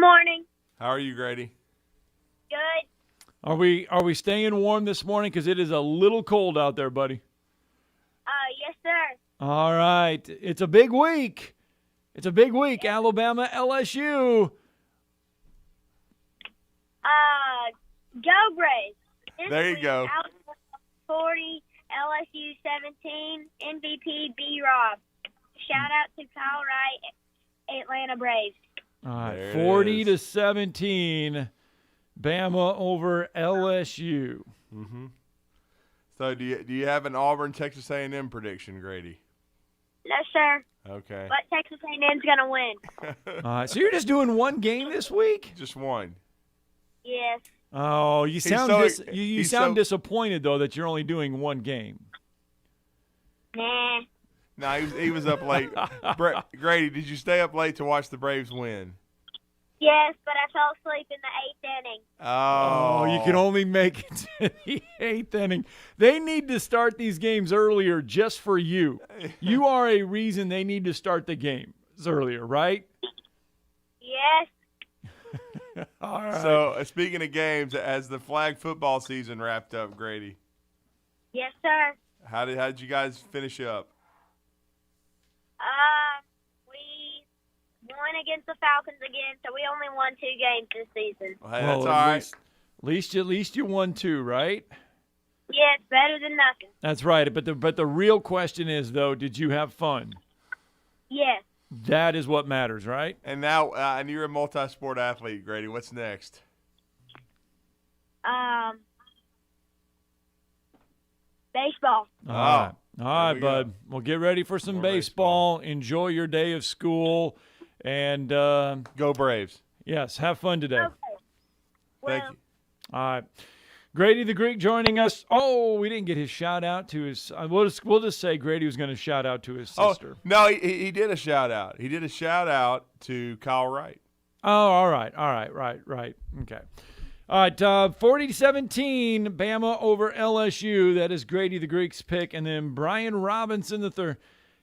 morning. How are you, Grady? Good. Are we staying warm this morning? Because it is a little cold out there, buddy. Yes, sir. All right. It's a big week. Alabama, LSU. Go Braves. There you go. Alabama 40, LSU 17, MVP B-Rob. Shout out to Kyle Wright, Atlanta Braves. All right, 40-17, Bama over LSU. Mm-hmm. So do you have an Auburn Texas A&M prediction, Grady? No, sir. Okay. But Texas A&M's gonna win. All right, so you're just doing one game this week? Just one. Yes. Oh, you sound disappointed though that you're only doing one game. Nah. No, he was up late. Grady, did you stay up late to watch the Braves win? Yes, but I fell asleep in the 8th inning. Oh, you can only make it to the 8th inning. They need to start these games earlier just for you. You are a reason they need to start the games earlier, right? Yes. All right. So, speaking of games, as the flag football season wrapped up, Grady, Yes, sir. how did you guys finish up? We won against the Falcons again, so we only won 2 games this season. Well, hey, that's all right. At least you won 2, right? Yes, better than nothing. That's right. But the real question is, though, did you have fun? Yes. That is what matters, right? And now, and you're a multi-sport athlete, Grady. What's next? Baseball. All right, we bud. go. Well, get ready for some More baseball. Enjoy your day of school. And, Go Braves. yes, have fun today. Okay. Well, Thank you. All right. Grady the Greek joining us. Oh, we didn't get his shout out to his we'll just say Grady was going to shout out to his sister. Oh, no, he did a shout out. He did a shout out to Kyle Wright. Oh, all right. Right. Okay. All right, 40-17, Bama over LSU. That is Grady the Greek's pick. And then Brian Robinson, your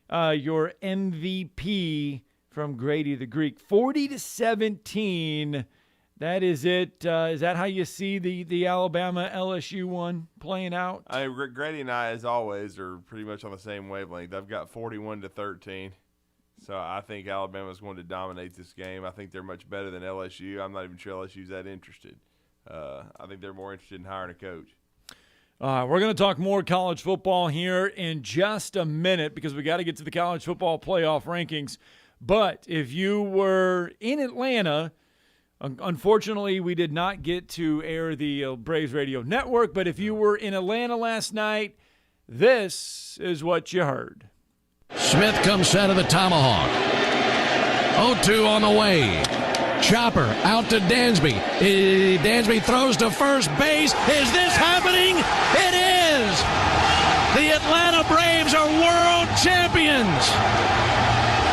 MVP from Grady the Greek. 40-17. That is it. Is that how you see the Alabama LSU one playing out? Grady and I, as always, are pretty much on the same wavelength. I've got 41-13. So I think Alabama's going to dominate this game. I think they're much better than LSU. I'm not even sure LSU's that interested. I think they're more interested in hiring a coach. We're going to talk more college football here in just a minute because we got to get to the college football playoff rankings. But if you were in Atlanta, unfortunately, we did not get to air the Braves Radio Network. But if you were in Atlanta last night, this is what you heard. Smith comes set of the tomahawk. 0-2 on the way. Chopper out to Dansby. Dansby throws to first base. Is this happening? It is! The Atlanta Braves are world champions!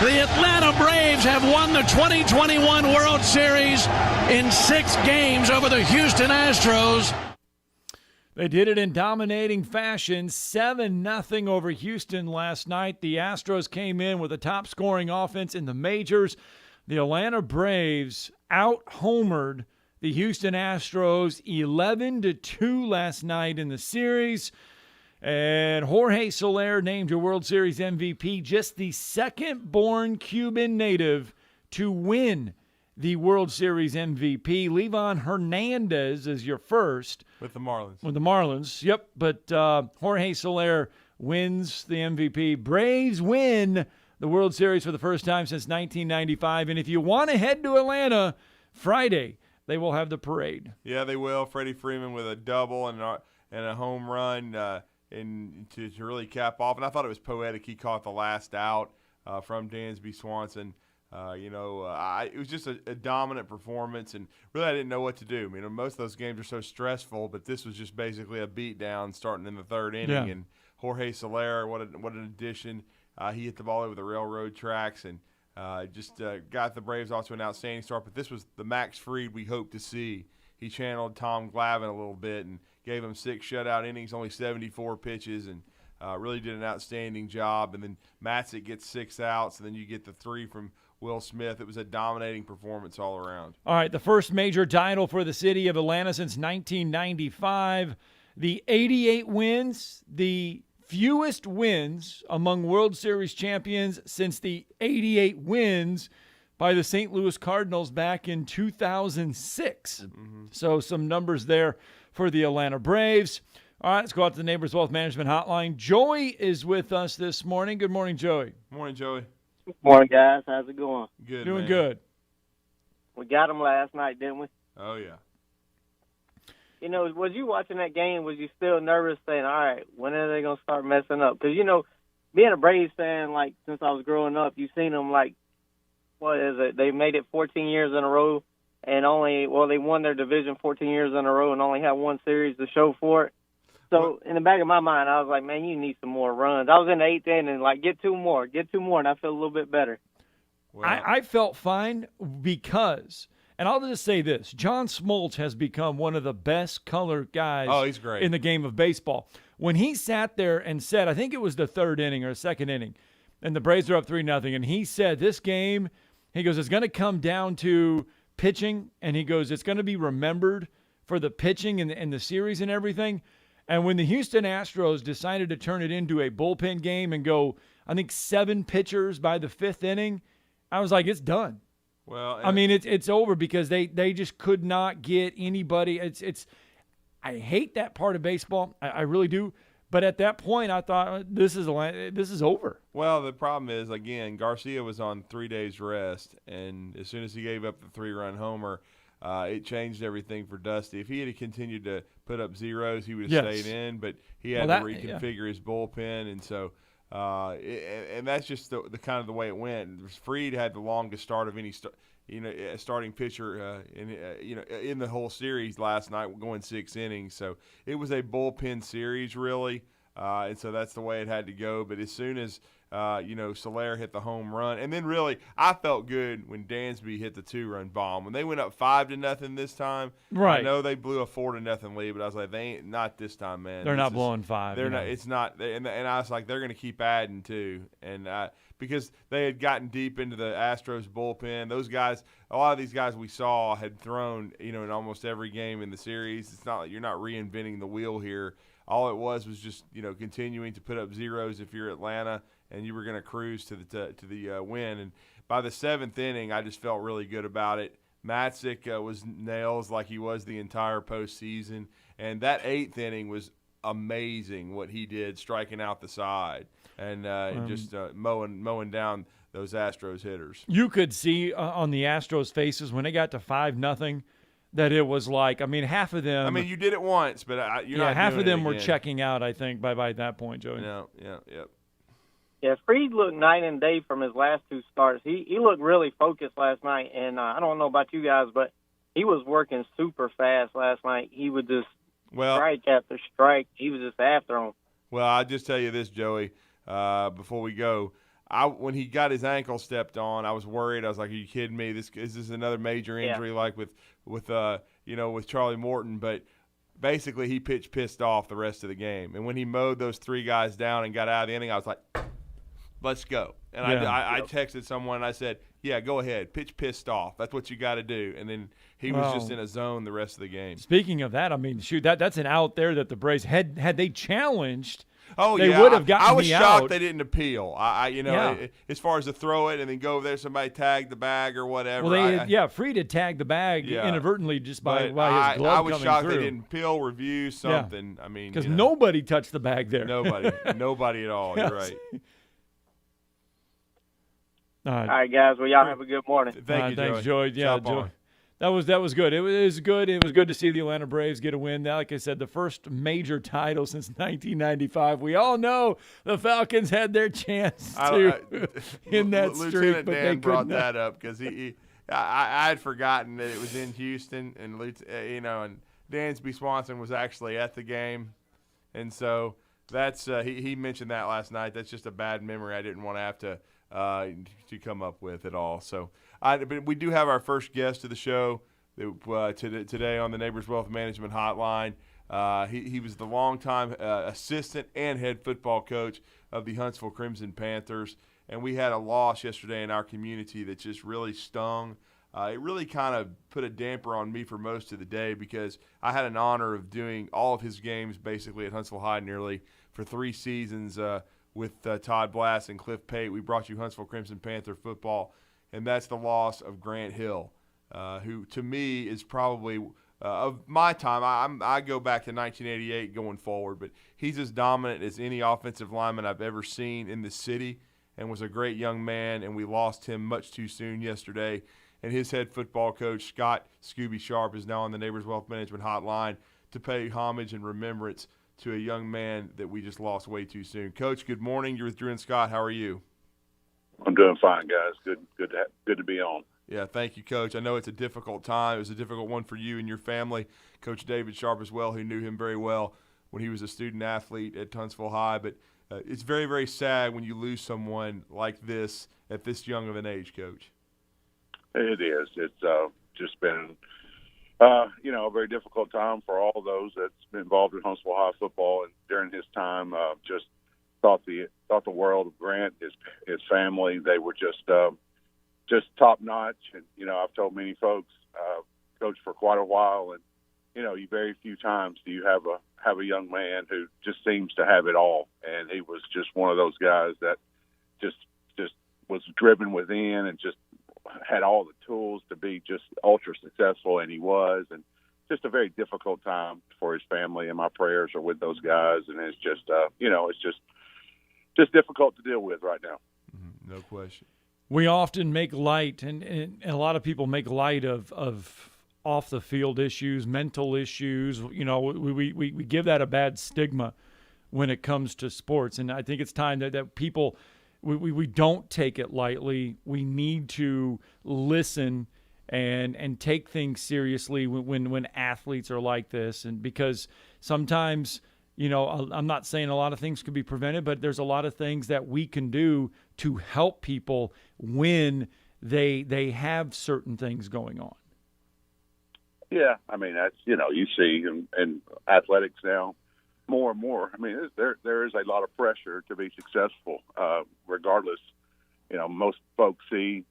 The Atlanta Braves have won the 2021 World Series in 6 games over the Houston Astros. They did it in dominating fashion, 7-0 over Houston last night. The Astros came in with a top-scoring offense in the majors. The Atlanta Braves out-homered the Houston Astros 11-2 last night in the series. And Jorge Soler named your World Series MVP, just the second-born Cuban native to win the World Series MVP. Livan Hernandez is your first. With the Marlins. With the Marlins, yep. But Jorge Soler wins the MVP. Braves win the World Series for the first time since 1995. And if you want to head to Atlanta Friday, they will have the parade. Yeah, they will. Freddie Freeman with a double and a home run to really cap off. And I thought it was poetic. He caught the last out from Dansby Swanson. It was just a dominant performance, and really I didn't know what to do. I mean, most of those games are so stressful, but this was just basically a beatdown starting in the 3rd inning. Yeah. And Jorge Soler, what an addition. He hit the ball over the railroad tracks and just got the Braves off to an outstanding start. But this was the Max Fried we hoped to see. He channeled Tom Glavine a little bit and gave him 6 shutout innings, only 74 pitches, and really did an outstanding job. And then Matzik gets 6 outs, and then you get the 3 from Will Smith. It was a dominating performance all around. All right, the first major title for the city of Atlanta since 1995. The 88 wins, the fewest wins among World Series champions since the 88 wins by the St. Louis Cardinals back in 2006. So some numbers there for the Atlanta Braves. All right, let's go out to the Neighbors Wealth Management Hotline. Joey is with us this morning. Good morning, Joey. Morning, Joey. Morning, guys. How's it going? Good, Doing man. good. We got them last night, didn't we? Oh, yeah. You know, was you watching that game? Was you still nervous saying, all right, when are they going to start messing up? Because, you know, being a Braves fan, like, since I was growing up, you've seen them, like, what is it? They made it 14 years in a row and they won their division 14 years in a row and only had one series to show for it. So in the back of my mind, I was like, man, you need some more runs. I was in the eighth inning, like, get two more, and I feel a little bit better. Well, I felt fine because, and I'll just say this, John Smoltz has become one of the best color guys he's great. in the game of baseball. When he sat there and said, I think it was the third inning or second inning, and the Braves are up 3-0, and he said this game, he goes, it's going to come down to pitching, and he goes, it's going to be remembered for the pitching and the series and everything. And when the Houston Astros decided to turn it into a bullpen game and go, I think 7 pitchers by the 5th inning, I was like, it's done. Well, I mean, it's over because they just could not get anybody. I hate that part of baseball. I really do. But at that point, I thought this is over. Well, the problem is, again, Garcia was on 3 days rest, and as soon as he gave up the 3-run homer, it changed everything for Dusty. If he had continued to put up zeros, he would have stayed in, but he had to reconfigure his bullpen, and so and that's just the kind of the way it went. Fried had the longest start of any starting pitcher in the whole series last night, going 6 innings. So it was a bullpen series, really, and so that's the way it had to go. But as soon as Soler hit the home run, and then really I felt good when Dansby hit the 2-run bomb. When they went up 5-0 this time, right? I know they blew a 4-0 lead, but I was like, they ain't not this time, man. They're not blowing 5. They're not. It's not. And I was like, they're going to keep adding too, and because they had gotten deep into the Astros bullpen. Those guys, a lot of these guys we saw had thrown, in almost every game in the series. It's not like you're not reinventing the wheel here. All it was just, continuing to put up zeros if you're Atlanta, and you were going to cruise to the win. And by the 7th inning, I just felt really good about it. Matzik was nails like he was the entire postseason. And that 8th inning was amazing what he did, striking out the side and just mowing down those Astros hitters. You could see on the Astros' faces when they got to 5-0 that it was like, half of them. You did it once, but you're not. Half doing of them it were again. checking out, I think, by that point, Joey. Yep. Yeah, Fried looked night and day from his last 2 starts. He looked really focused last night, and I don't know about you guys, but he was working super fast last night. He would just strike after strike. He was just after him. Well, I'll just tell you this, Joey, before we go. When he got his ankle stepped on, I was worried. I was like, "Are you kidding me? Is this another major injury like with Charlie Morton?" But basically, he pitched pissed off the rest of the game. And when he mowed those 3 guys down and got out of the inning, I was like, "Let's go." And I texted someone and I said, "Yeah, go ahead, pitch pissed off. That's what you got to do." And then he was just in a zone the rest of the game. Speaking of that, that's an out there that the Braves had they challenged. Oh, they yeah. would have gotten I was me shocked out. they didn't appeal. As far as to throw it and then go over there, somebody tag the bag or whatever. Well, Fried had tagged the bag inadvertently just by his glove coming through. I was shocked they didn't appeal, review something. Because nobody touched the bag there. Nobody at all. You're right. All right, guys. Well, y'all have a good morning. Thank you, thanks, Joey. Yeah, Joey. That was good. It was good. It was good to see the Atlanta Braves get a win. Like I said, the first major title since 1995. We all know the Falcons had their chance in that streak, Lieutenant but Dan they brought could not. that up because I had forgotten that it was in Houston, and and Dansby Swanson was actually at the game, and so that's he mentioned that last night. That's just a bad memory I didn't want to have to come up with at all. So. But we do have our first guest of the show today on the Neighbors Wealth Management Hotline. He was the longtime assistant and head football coach of the Huntsville Crimson Panthers. and we had a loss yesterday in our community that just really stung. It really kind of put a damper on me for most of the day because I had an honor of doing all of his games basically at Huntsville High nearly for 3 seasons with Todd Blass and Cliff Pate. We brought you Huntsville Crimson Panther football, and that's the loss of Grant Hill, who to me is probably of my time. I go back to 1988 going forward, but he's as dominant as any offensive lineman I've ever seen in the city and was a great young man, and we lost him much too soon yesterday. And his head football coach, Scott Scooby Sharp, is now on the Neighbors Wealth Management Hotline to pay homage and remembrance to a young man that we just lost way too soon. Coach, good morning. You're with Drew and Scott. How are you? I'm doing fine, guys. Good to be on. Yeah, thank you, Coach. I know it's a difficult time. It was a difficult one for you and your family. Coach David Sharp as well, who knew him very well when he was a student athlete at Huntsville High. But it's very, very sad when you lose someone like this at this young of an age, Coach. It is. It's just been, a very difficult time for all those that's been involved in Huntsville High football. And during his time, just thought the world of Grant, his family. They were just top notch. And I've told many folks, coached for quite a while, and you very few times do you have a young man who just seems to have it all. And he was just one of those guys that just was driven within and just had all the tools to be just ultra successful, and he was. And just a very difficult time for his family, and my prayers are with those guys. And it's just, it's just difficult to deal with right now. Mm-hmm. No question. We often make light, and a lot of people make light of off the field issues, mental issues. We give that a bad stigma when it comes to sports, and I think it's time that people. We don't take it lightly. We need to listen and take things seriously when athletes are like this. And because sometimes, I'm not saying a lot of things could be prevented, but there's a lot of things that we can do to help people when they have certain things going on. Yeah, I mean, that's, you see in athletics now, more and more. I mean, there is a lot of pressure to be successful, regardless. Most folks see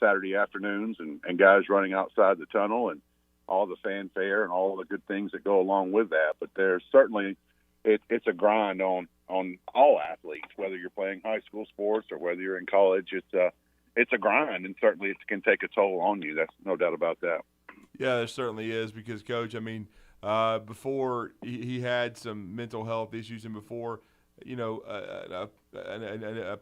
Saturday afternoons and guys running outside the tunnel and all the fanfare and all the good things that go along with that. But there's certainly it's a grind on all athletes, whether you're playing high school sports or whether you're in college. It's a grind, and certainly it can take a toll on you. That's no doubt about that. Yeah, there certainly is because, Coach, I mean, before he had some mental health issues, and before a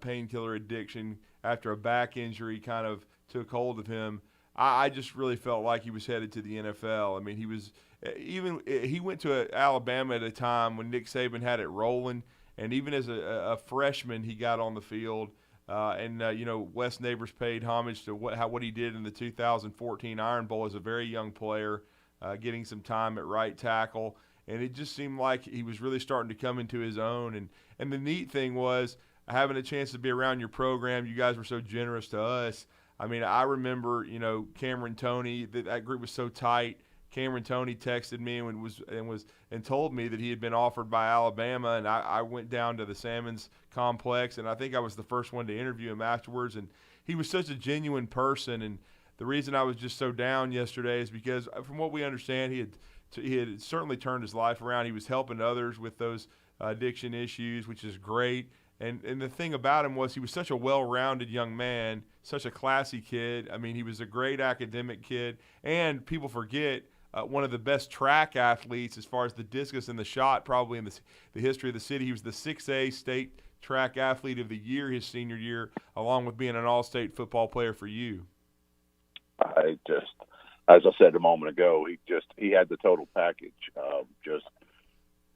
painkiller addiction after a back injury kind of took hold of him, I just really felt like he was headed to the NFL. I mean, he went to Alabama at a time when Nick Saban had it rolling, and even as a freshman, he got on the field. Wes Neighbors paid homage to what he did in the 2014 Iron Bowl as a very young player. Getting some time at right tackle, and it just seemed like he was really starting to come into his own. And the neat thing was having a chance to be around your program. You guys were so generous to us. I mean, I remember, Cameron Toney, that group was so tight. Cameron Toney texted me and told me that he had been offered by Alabama, and I went down to the Salmons complex, and I think I was the first one to interview him afterwards. And he was such a genuine person, and the reason I was just so down yesterday is because, from what we understand, he had certainly turned his life around. He was helping others with those addiction issues, which is great. And the thing about him was he was such a well-rounded young man, such a classy kid. I mean, he was a great academic kid. And people forget one of the best track athletes as far as the discus and the shot probably in the history of the city. He was the 6A state track athlete of the year his senior year, along with being an all-state football player for you. As I said a moment ago, he had the total package.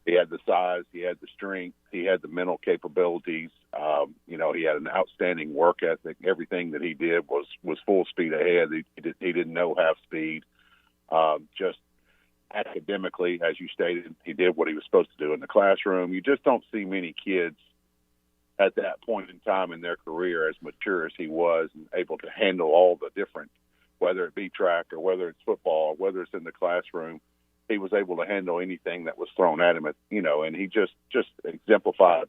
He had the size, he had the strength, he had the mental capabilities. He had an outstanding work ethic. Everything that he did was full speed ahead. He didn't know half speed. Just academically, as you stated, he did what he was supposed to do in the classroom. You just don't see many kids at that point in time in their career as mature as he was and able to handle all the different, whether it be track or whether it's football or whether it's in the classroom. He was able to handle anything that was thrown at him, and he just exemplified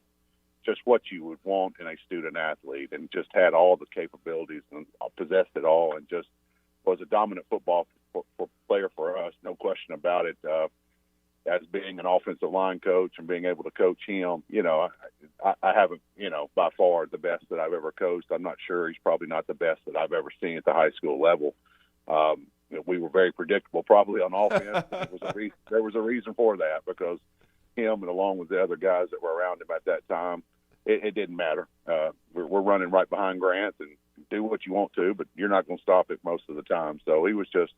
just what you would want in a student athlete, and just had all the capabilities and possessed it all, and just was a dominant football player for us, no question about it. As being an offensive line coach and being able to coach him, I haven't, by far the best that I've ever coached. I'm not sure he's probably not the best that I've ever seen at the high school level. We were very predictable probably on offense. There was a reason for that, because him and along with the other guys that were around him at that time, it didn't matter. We're running right behind Grant, and do what you want to, but you're not going to stop it most of the time. So he was just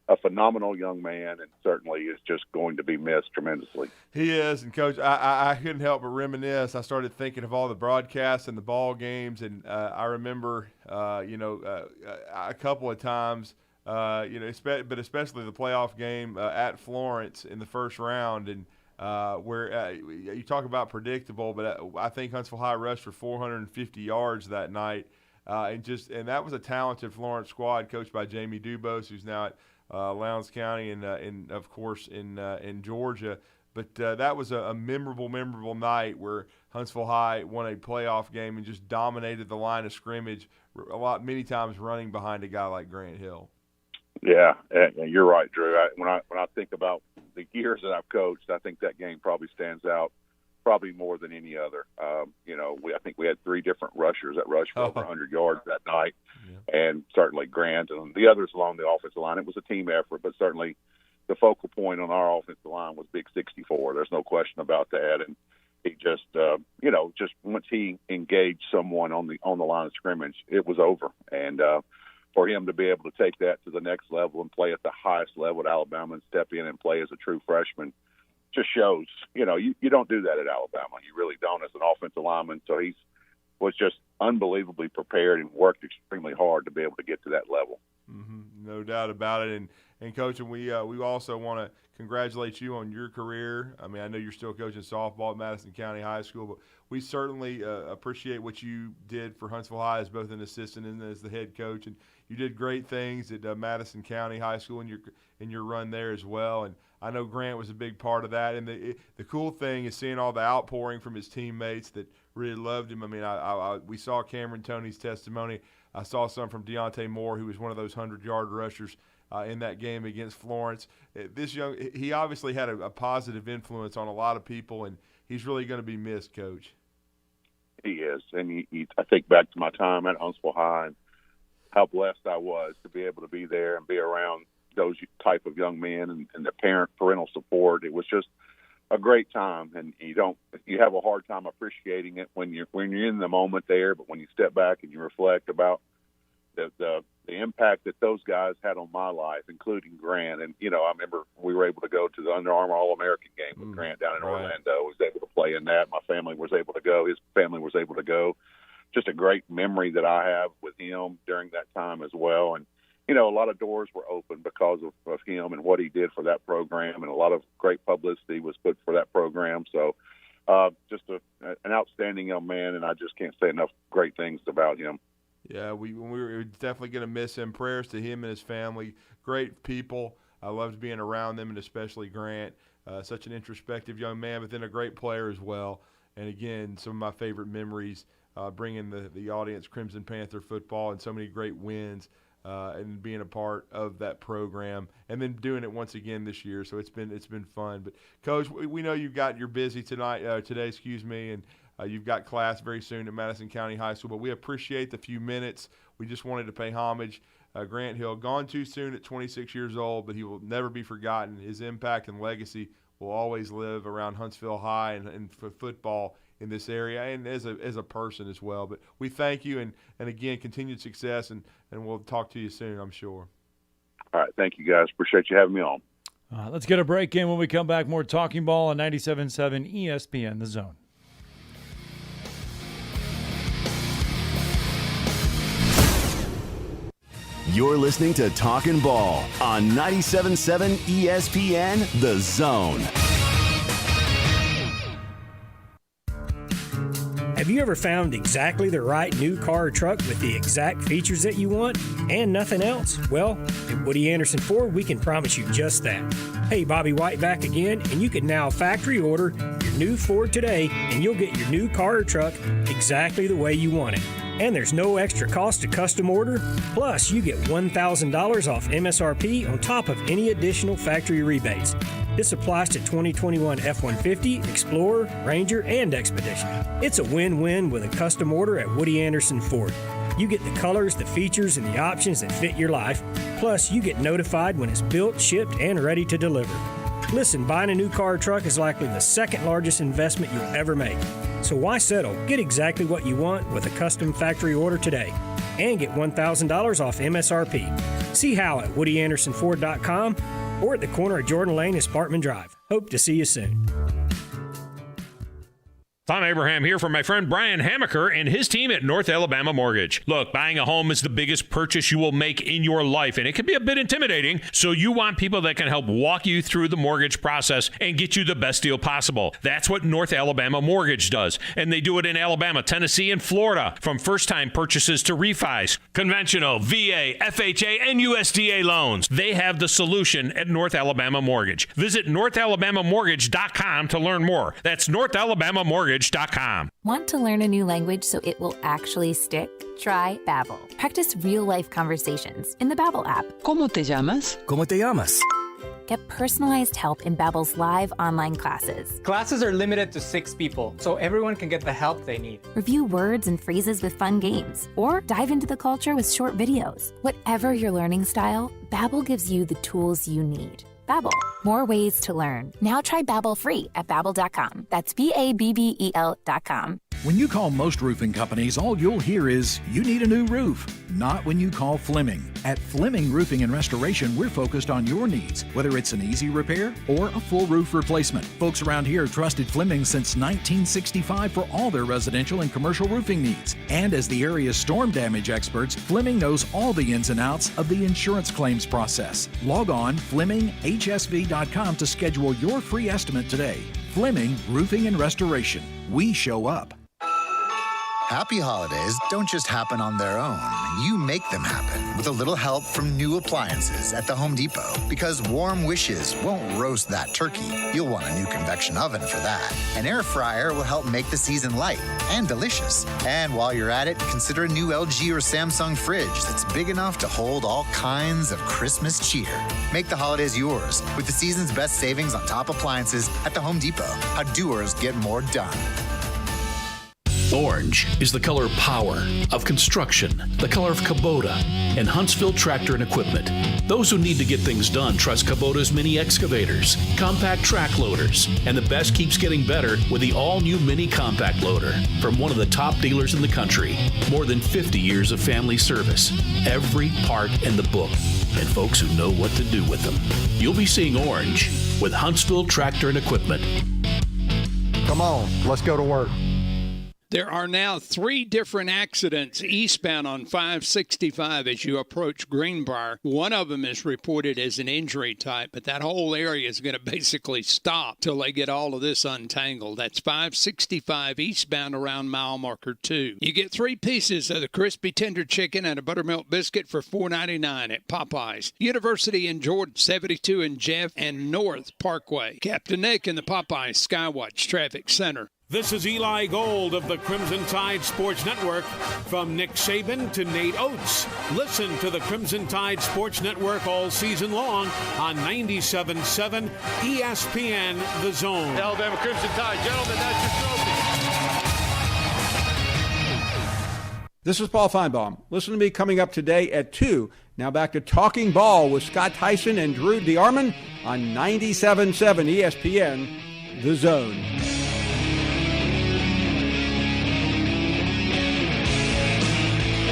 a phenomenal young man, and certainly is just going to be missed tremendously. He is, and Coach, I couldn't help but reminisce. I started thinking of all the broadcasts and the ball games, and I remember, a couple of times, but especially the playoff game at Florence in the first round, and where you talk about predictable, but I think Huntsville High rushed for 450 yards that night, and that was a talented Florence squad coached by Jamie Dubose, who's now at Lowndes County and of course in Georgia. But that was a memorable night where Huntsville High won a playoff game and just dominated the line of scrimmage many times running behind a guy like Grant Hill. Yeah, and you're right, Drew. When I think about the years that I've coached, I think that game probably stands out probably more than any other. I think we had three different rushers that rushed for over 100 yards that night, and certainly Grant and the others along the offensive line. It was a team effort, but certainly the focal point on our offensive line was Big 64. There's no question about that. And he just once he engaged someone on the line of scrimmage, it was over. And for him to be able to take that to the next level and play at the highest level at Alabama and step in and play as a true freshman just shows, you don't do that at Alabama. You really don't as an offensive lineman. So he was just unbelievably prepared and worked extremely hard to be able to get to that level. Mm-hmm. No doubt about it. And Coach, we also want to congratulate you on your career. I mean, I know you're still coaching softball at Madison County High School, but we certainly appreciate what you did for Huntsville High as both an assistant and as the head coach. And you did great things at Madison County High School in your run there as well. And I know Grant was a big part of that. And the cool thing is seeing all the outpouring from his teammates that really loved him. I mean, we saw Cameron Toney's testimony. I saw some from Deontay Moore, who was one of those 100-yard rushers in that game against Florence. He obviously had a positive influence on a lot of people, and he's really going to be missed, Coach. He is. And I think back to my time at Huntsville High and how blessed I was to be able to be there and be around those type of young men and the parental support. It was just a great time, and you have a hard time appreciating it when you're in the moment there, but when you step back and you reflect about the impact that those guys had on my life, including Grant. And I remember we were able to go to the Under Armour All-American game with Grant down in Orlando. I was able to play in that. My family was able to go. His family was able to go. Just a great memory that I have with him during that time as well. And a lot of doors were open because of him and what he did for that program, and a lot of great publicity was put for that program. So just an outstanding young man, and I just can't say enough great things about him. Yeah, we're definitely going to miss him. Prayers to him and his family. Great people. I loved being around them, and especially Grant. Such an introspective young man, but then a great player as well. And, again, some of my favorite memories, bringing the audience Crimson Panther football and so many great wins. And being a part of that program, and then doing it once again this year. So it's been fun. But Coach, we know you're busy today, and you've got class very soon at Madison County High School. But we appreciate the few minutes. We just wanted to pay homage. Grant Hill, gone too soon at 26 years old, but he will never be forgotten. His impact and legacy will always live around Huntsville High and for football in this area, and as a person as well. But we thank you, and again, continued success, and we'll talk to you soon, I'm sure. All right, thank you, guys. Appreciate you having me on. Let's get a break in. When we come back, more Talking Ball on 97.7 ESPN, The Zone. You're listening to Talkin Ball on 97.7 ESPN, The Zone. Have you ever found exactly the right new car or truck with the exact features that you want and nothing else? Well, at Woody Anderson Ford, we can promise you just that. Hey, Bobby White back again, and you can now factory order your new Ford today, and you'll get your new car or truck exactly the way you want it. And there's no extra cost to custom order. Plus, you get $1,000 off MSRP on top of any additional factory rebates. This applies to 2021 F-150, Explorer, Ranger, and Expedition. It's a win-win with a custom order at Woody Anderson Ford. You get the colors, the features, and the options that fit your life. Plus, you get notified when it's built, shipped, and ready to deliver. Listen, buying a new car or truck is likely the second largest investment you'll ever make. So why settle? Get exactly what you want with a custom factory order today. And get $1,000 off MSRP. See how at WoodyAndersonFord.com or at the corner of Jordan Lane and Sparkman Drive. Hope to see you soon. Tom Abraham here for my friend Brian Hamaker and his team at North Alabama Mortgage. Look, buying a home is the biggest purchase you will make in your life, and it can be a bit intimidating, so you want people that can help walk you through the mortgage process and get you the best deal possible. That's what North Alabama Mortgage does, and they do it in Alabama, Tennessee, and Florida, from first-time purchases to refis, conventional, VA, FHA, and USDA loans. They have the solution at North Alabama Mortgage. Visit NorthAlabamaMortgage.com to learn more. That's NorthAlabamaMortgage.com. Want to learn a new language so it will actually stick? Try Babbel. Practice real-life conversations in the Babbel app. ¿Cómo te llamas? ¿Cómo te llamas? Get personalized help in Babbel's live online classes. Classes are limited to 6 people, so everyone can get the help they need. Review words and phrases with fun games, or dive into the culture with short videos. Whatever your learning style, Babbel gives you the tools you need. Babbel, more ways to learn. Now try Babbel free at Babbel.com. That's Babbel.com. When you call most roofing companies, all you'll hear is, you need a new roof. Not when you call Fleming. At Fleming Roofing and Restoration, we're focused on your needs, whether it's an easy repair or a full roof replacement. Folks around here have trusted Fleming since 1965 for all their residential and commercial roofing needs. And as the area's storm damage experts, Fleming knows all the ins and outs of the insurance claims process. Log on FlemingHSV.com to schedule your free estimate today. Fleming Roofing and Restoration. We show up. Happy holidays don't just happen on their own. You make them happen with a little help from new appliances at the Home Depot. Because warm wishes won't roast that turkey. You'll want a new convection oven for that. An air fryer will help make the season light and delicious. And while you're at it, consider a new LG or Samsung fridge that's big enough to hold all kinds of Christmas cheer. Make the holidays yours with the season's best savings on top appliances at the Home Depot. How doers get more done. Orange is the color power of construction, the color of Kubota and Huntsville Tractor and Equipment. Those who need to get things done trust Kubota's mini excavators, compact track loaders, and the best keeps getting better with the all-new mini compact loader from one of the top dealers in the country. More than 50 years of family service, every part in the book, and folks who know what to do with them. You'll be seeing orange with Huntsville Tractor and Equipment. Come on, let's go to work. There are now 3 different accidents eastbound on 565 as you approach Greenbrier. One of them is reported as an injury type, but that whole area is going to basically stop till they get all of this untangled. That's 565 eastbound around mile marker 2. You get 3 pieces of the crispy tender chicken and a buttermilk biscuit for $4.99 at Popeyes. University in Jordan, 72 in Jeff and North Parkway. Captain Nick in the Popeyes Skywatch Traffic Center. This is Eli Gold of the Crimson Tide Sports Network. From Nick Saban to Nate Oates. Listen to the Crimson Tide Sports Network all season long on 97.7 ESPN The Zone. The Alabama Crimson Tide. Gentlemen, that's your trophy. This is Paul Feinbaum. Listen to me coming up today at 2. Now back to Talking Ball with Scott Theisen and Drew DeArmond on 97.7 ESPN The Zone.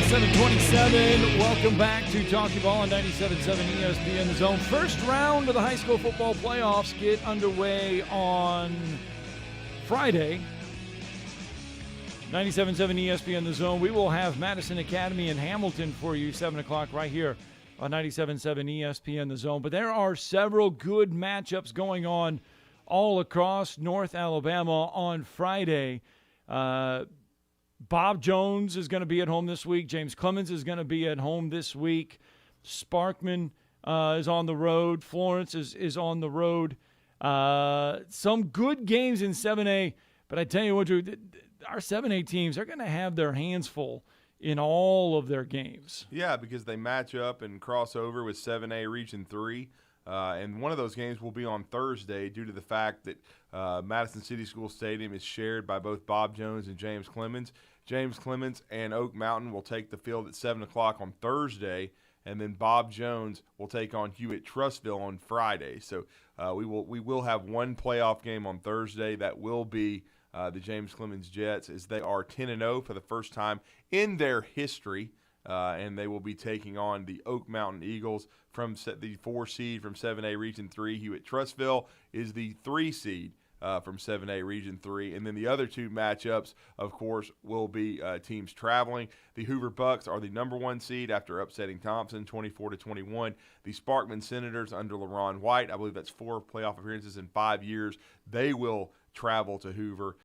7:27. Welcome back to Talkin Ball on 97.7 ESPN The Zone. First round of the high school football playoffs get underway on Friday. 97.7 ESPN The Zone. We will have Madison Academy in Hamilton for you, 7 o'clock right here on 97.7 ESPN The Zone. But there are several good matchups going on all across North Alabama on Friday. Bob Jones is going to be at home this week. James Clemens is going to be at home this week. Sparkman is on the road. Florence is on the road. Some good games in 7A, but I tell you what, Drew, our 7A teams are going to have their hands full in all of their games. Yeah, because they match up and cross over with 7A Region 3. And one of those games will be on Thursday due to the fact that Madison City School Stadium is shared by both Bob Jones and James Clemens. James Clemens and Oak Mountain will take the field at 7 o'clock on Thursday, and then Bob Jones will take on Hewitt Trussville on Friday. So we will have one playoff game on Thursday. That will be the James Clemens Jets, as they are 10-0 for the first time in their history. And they will be taking on the Oak Mountain Eagles from the 4 seed from 7A Region 3. Hewitt Trussville is the 3 seed from 7A Region 3. And then the other two matchups, of course, will be teams traveling. The Hoover Bucks are the number 1 seed after upsetting Thompson 24-21. The Sparkman Senators under LaRon White, I believe that's 4 playoff appearances in 5 years. They will travel to Hoover